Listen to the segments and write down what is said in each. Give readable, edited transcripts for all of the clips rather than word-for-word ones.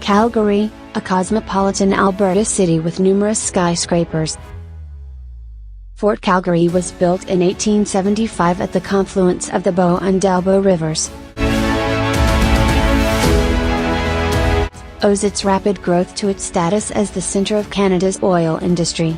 Calgary, a cosmopolitan Alberta city with numerous skyscrapers. Fort Calgary was built in 1875 at the confluence of the Bow and Dalbo rivers. Owes its rapid growth to its status as the center of Canada's oil industry.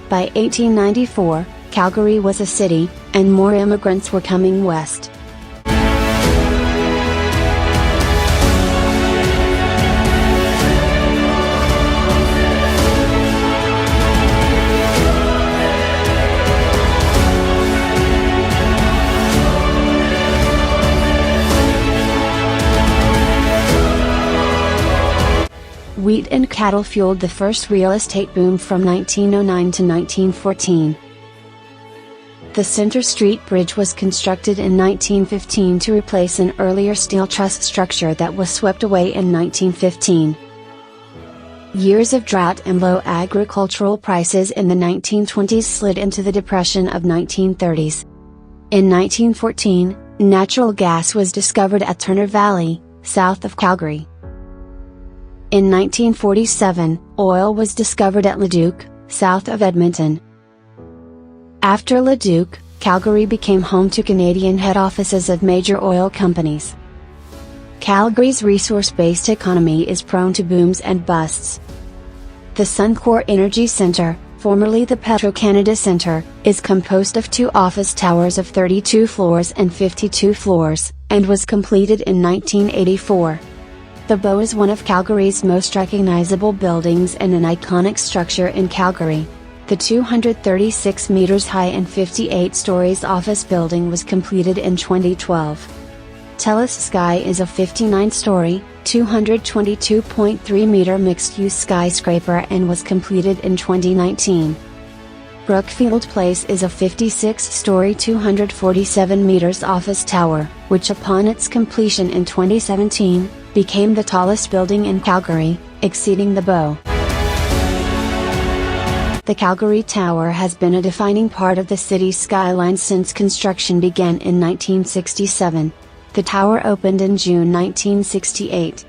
By 1894, Calgary was a city, and more immigrants were coming west. Wheat and cattle fueled the first real estate boom from 1909 to 1914. The Center Street Bridge was constructed in 1915 to replace an earlier steel truss structure that was swept away in 1915. Years of drought and low agricultural prices in the 1920s slid into the Depression of 1930s. In 1914, natural gas was discovered at Turner Valley, south of Calgary. In 1947, oil was discovered at Leduc, south of Edmonton. After Leduc, Calgary became home to Canadian head offices of major oil companies. Calgary's resource-based economy is prone to booms and busts. The Suncor Energy Centre, formerly the Petro-Canada Centre, is composed of two office towers of 32 floors and 52 floors, and was completed in 1984. The Bow is one of Calgary's most recognizable buildings and an iconic structure in Calgary. The 236 meters high and 58 stories office building was completed in 2012. Telus Sky is a 59-story, 222.3 meter mixed-use skyscraper and was completed in 2019. Brookfield Place is a 56-story 247 meters office tower, which upon its completion in 2017, became the tallest building in Calgary, exceeding the Bow. The Calgary Tower has been a defining part of the city's skyline since construction began in 1967. The tower opened in June 1968.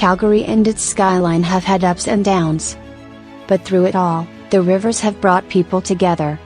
Calgary and its skyline have had ups and downs. But through it all, the rivers have brought people together.